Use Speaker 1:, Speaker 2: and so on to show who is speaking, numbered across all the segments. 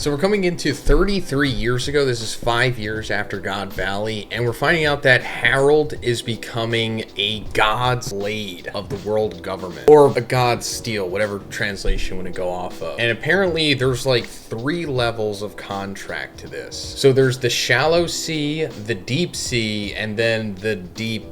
Speaker 1: So we're coming into 33 years ago. This is 5 years after God Valley, and we're finding out that Harold is becoming a god's blade of the world government, or a god's steel, whatever translation you want to go off of. And apparently there's like 3 levels of contract to this. So there's the shallow sea, the deep sea, and then the deep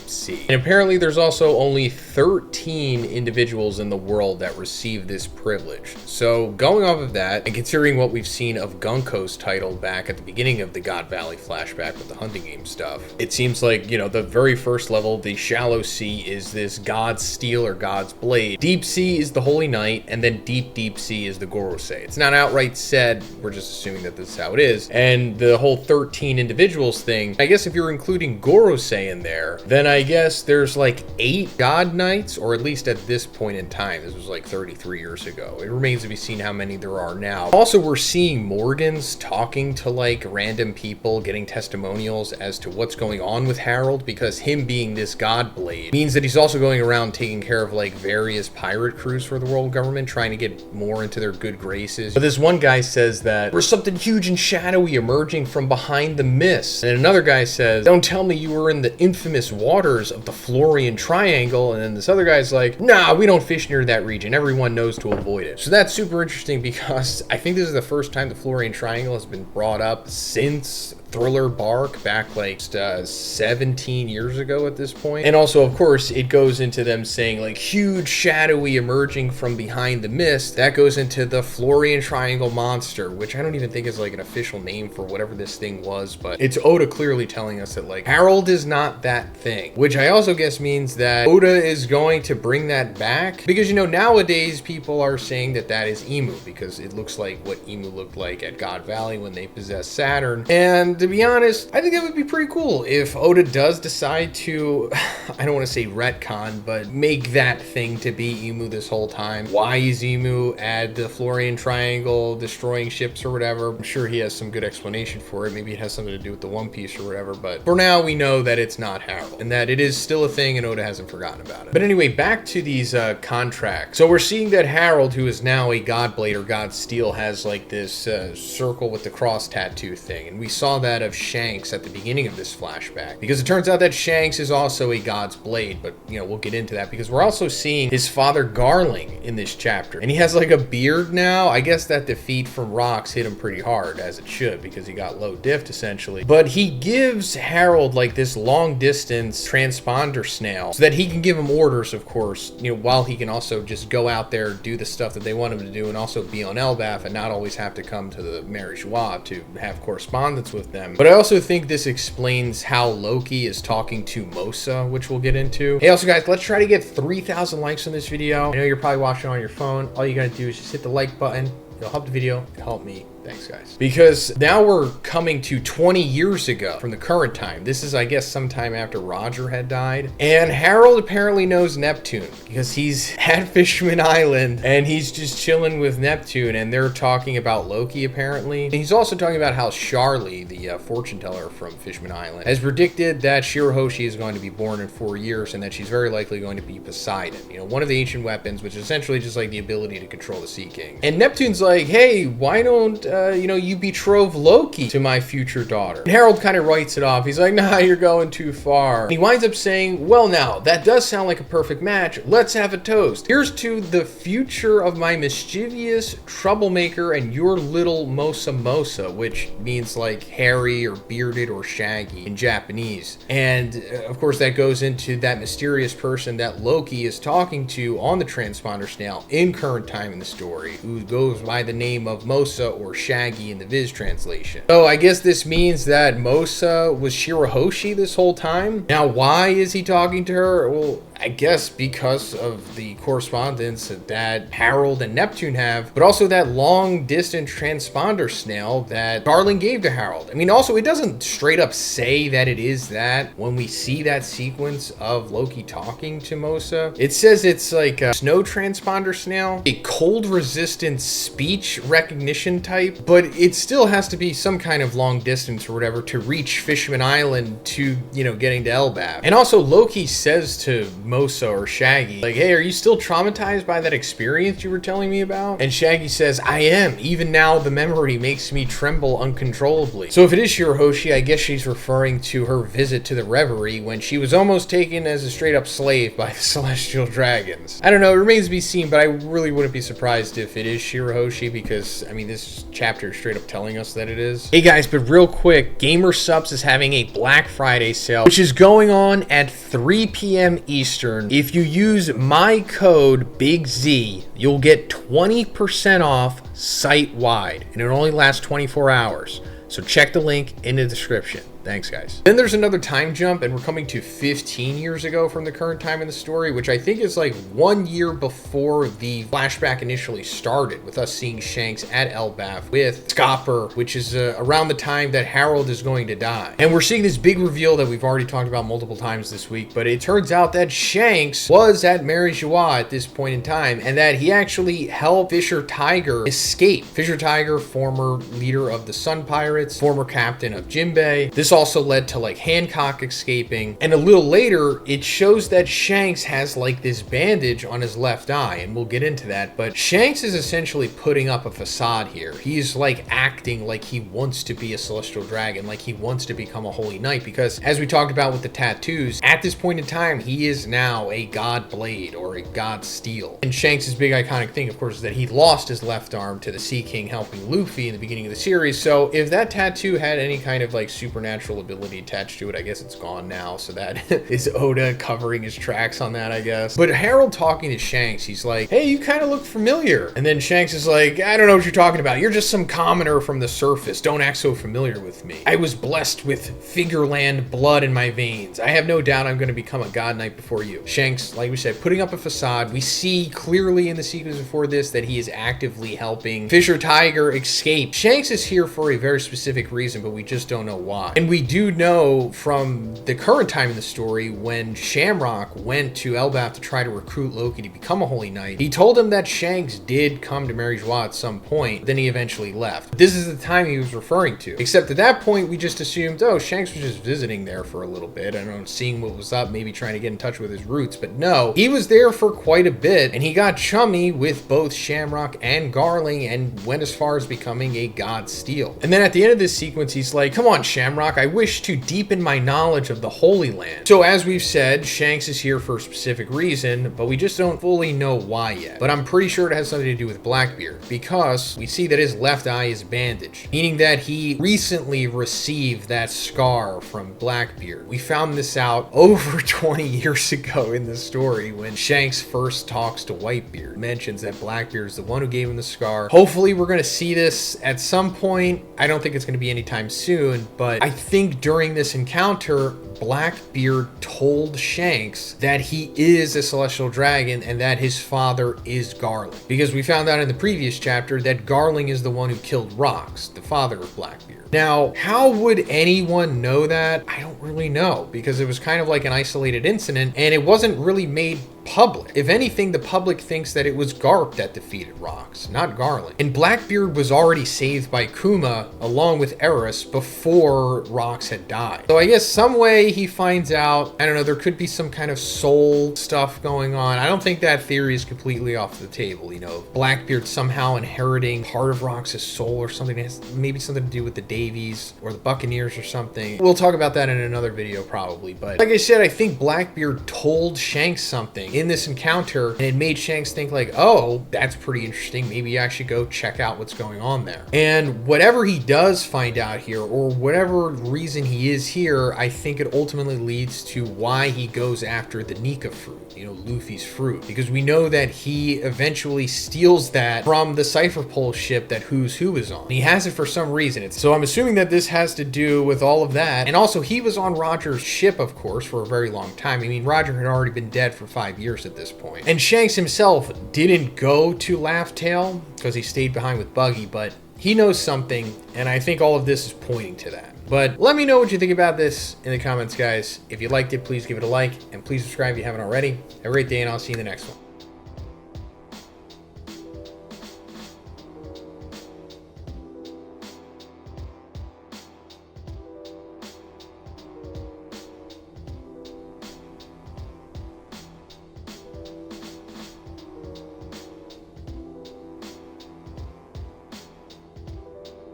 Speaker 1: sea. And apparently there's also only 13 individuals in the world that receive this privilege. So going off of that, and considering what we've seen of Gunko's title back at the beginning of the God Valley flashback with the hunting game stuff, it seems like, you know, the very first level, the shallow sea, is this god's steel or god's blade. Deep sea is the holy knight, and then deep sea is the gorosei. It's not outright said, we're just assuming that this is how it is. And the whole 13 individuals thing, I guess if you're including gorosei in there, then I guess there's like 8 god knights, or at least at this point in time. This was like 33 years ago. It remains to be seen how many there are now. Also, we're seeing Morgans talking to like random people, getting testimonials as to what's going on with Harold, because him being this god blade means that he's also going around taking care of like various pirate crews for the world government, trying to get more into their good graces. But this one guy says that there's something huge and shadowy emerging from behind the mist. And another guy says, don't tell me you were in the infamous waters of the Florian Triangle. And then this other guy's like, nah, we don't fish near that region. Everyone knows to avoid it. So that's super interesting, because I think this is the first time the Florian Triangle has been brought up since Thriller Bark back like 17 years ago at this point. And also, of course, it goes into them saying like huge shadowy emerging from behind the mist. That goes into the Florian Triangle monster, which I don't even think is like an official name for whatever this thing was, but it's Oda clearly telling us that like Harold is not that thing, which I also guess means that Oda is going to bring that back, because, you know, nowadays people are saying that that is Emu, because it looks like what Emu looked like at God Valley when they possessed Saturn. And to be honest, I think that would be pretty cool if Oda does decide to, I don't want to say retcon, but make that thing to be Emu this whole time. Why is Emu at the Florian Triangle destroying ships or whatever? I'm sure he has some good explanation for it. Maybe it has something to do with the One Piece or whatever, but for now we know that it's not Harold, and that it is still a thing, and Oda hasn't forgotten about it. But anyway, back to these contracts. So we're seeing that Harold, who is now a god blade or god steel, has like this circle with the cross tattoo thing, and we saw that of Shanks at the beginning of this flashback, because it turns out that Shanks is also a god's blade. But, you know, we'll get into that, because we're also seeing his father Garling in this chapter, and he has like a beard now. I guess that defeat from rocks hit him pretty hard, as it should, because he got low diffed essentially. But he gives Harold like this long distance transponder snail so that he can give him orders, of course, you know, while he can also just go out there, do the stuff that they want him to do, and also be on Elbaf and not always have to come to the Mary Joie to have correspondence with them. But I also think this explains how Loki is talking to Mosa, which we'll get into. Hey, also guys, let's try to get 3,000 likes on this video. I know you're probably watching on your phone. All you gotta do is just hit the like button. It'll help the video, it'll help me. Thanks, guys. Because now we're coming to 20 years ago from the current time. This is, I guess, sometime after Roger had died. And Harold apparently knows Neptune, because he's at Fishman Island and he's just chilling with Neptune, and they're talking about Loki, apparently. And he's also talking about how Charlie, the fortune teller from Fishman Island, has predicted that Shirahoshi is going to be born in 4 years, and that she's very likely going to be Poseidon. You know, one of the ancient weapons, which is essentially just like the ability to control the Sea King. And Neptune's like, hey, why don't you know, you betrove Loki to my future daughter. And Harold kind of writes it off. He's like, nah, you're going too far. And he winds up saying, well, now, that does sound like a perfect match. Let's have a toast. Here's to the future of my mischievous troublemaker and your little Mosa, which means like hairy or bearded or shaggy in Japanese. And of course, that goes into that mysterious person that Loki is talking to on the transponder snail in current time in the story, who goes by the name of Mosa or Shaggy in the Viz translation. So I guess this means that Mosa was Shirahoshi this whole time. Now, why is he talking to her? Well, I guess because of the correspondence that Harold and Neptune have, but also that long distance transponder snail that Garling gave to Harold. I mean, also, it doesn't straight up say that it is that when we see that sequence of Loki talking to Mosa. It says it's like a snow transponder snail, a cold resistant speech recognition type, but it still has to be some kind of long distance or whatever to reach Fishman Island to, you know, getting to Elbaf. And also, Loki says to Mosa or Shaggy, like, hey, are you still traumatized by that experience you were telling me about? And Shaggy says, I am. Even now, the memory makes me tremble uncontrollably. So if it is Shirahoshi, I guess she's referring to her visit to the Reverie when she was almost taken as a straight up slave by the Celestial Dragons. I don't know, it remains to be seen, but I really wouldn't be surprised if it is Shirahoshi because, I mean, this chapter is straight up telling us that it is. Hey guys, but real quick, Gamer Subs is having a Black Friday sale, which is going on at 3 p.m. Eastern. If you use my code BIGZ, you'll get 20% off site-wide, and it'll only last 24 hours. So check the link in the description. Thanks, guys. Then there's another time jump, and we're coming to 15 years ago from the current time in the story, which I think is like 1 year before the flashback initially started, with us seeing Shanks at Elbaf with Scopper, which is around the time that Harold is going to die. And we're seeing this big reveal that we've already talked about multiple times this week, but it turns out that Shanks was at Mary Joie at this point in time, and that he actually helped Fisher Tiger escape. Fisher Tiger, former leader of the Sun Pirates, former captain of Jinbei. This also led to like Hancock escaping, and a little later it shows that Shanks has like this bandage on his left eye, and we'll get into that. But Shanks is essentially putting up a facade here. He's like acting like he wants to be a celestial dragon, like he wants to become a holy knight, because as we talked about with the tattoos, at this point in time he is now a god blade or a god steel. And Shanks' big iconic thing, of course, is that he lost his left arm to the Sea King helping Luffy in the beginning of the series. So if that tattoo had any kind of like supernatural ability attached to it, I guess it's gone now, so that is Oda covering his tracks on that, I guess. But Harold talking to Shanks, he's like, hey, you kind of look familiar. And then Shanks is like, I don't know what you're talking about. You're just some commoner from the surface. Don't act so familiar with me. I was blessed with Figureland blood in my veins. I have no doubt I'm going to become a god knight before you. Shanks, like we said, putting up a facade. We see clearly in the sequence before this that he is actively helping Fisher Tiger escape. Shanks is here for a very specific reason, but we just don't know why. And we do know from the current time in the story, when Shamrock went to Elbaf to try to recruit Loki to become a holy knight, he told him that Shanks did come to Mary Joie at some point, then he eventually left. This is the time he was referring to, except at that point we just assumed, oh, Shanks was just visiting there for a little bit, I don't know, seeing what was up, maybe trying to get in touch with his roots. But no, he was there for quite a bit, and he got chummy with both Shamrock and Garling and went as far as becoming a god steel. And then at the end of this sequence, he's like, come on, Shamrock, I wish to deepen my knowledge of the Holy Land. So as we've said, Shanks is here for a specific reason, but we just don't fully know why yet. But I'm pretty sure it has something to do with Blackbeard, because we see that his left eye is bandaged, meaning that he recently received that scar from Blackbeard. We found this out over 20 years ago in the story when Shanks first talks to Whitebeard, mentions that Blackbeard is the one who gave him the scar. Hopefully we're going to see this at some point. I don't think it's going to be anytime soon, but I think during this encounter, Blackbeard told Shanks that he is a celestial dragon and that his father is Garling. Because we found out in the previous chapter that Garling is the one who killed Rox, the father of Blackbeard. Now, how would anyone know that? I don't really know, because it was kind of like an isolated incident and it wasn't really made public. If anything, the public thinks that it was Garp that defeated Rox, not Garling. And Blackbeard was already saved by Kuma along with Eris before Rox had died. So I guess some way he finds out, I don't know, there could be some kind of soul stuff going on. I don't think that theory is completely off the table, you know, Blackbeard somehow inheriting part of Rox's soul or something. It has maybe something to do with the Davies or the Buccaneers or something. We'll talk about that in another video probably, but like I said, I think Blackbeard told Shanks something in this encounter, and it made Shanks think like, oh, that's pretty interesting. Maybe I should go check out what's going on there. And whatever he does find out here, or whatever reason he is here, I think it ultimately leads to why he goes after the Nika fruit, you know, Luffy's fruit, because we know that he eventually steals that from the Cypher Pole ship that Who's Who is on. And he has it for some reason. So I'm assuming that this has to do with all of that. And also, he was on Roger's ship, of course, for a very long time. I mean, Roger had already been dead for 5 years at this point. And Shanks himself didn't go to Laugh Tale because he stayed behind with Buggy, but he knows something, and I think all of this is pointing to that. But let me know what you think about this in the comments, guys. If you liked it, please give it a like, and please subscribe if you haven't already. Have a great day, and I'll see you in the next one.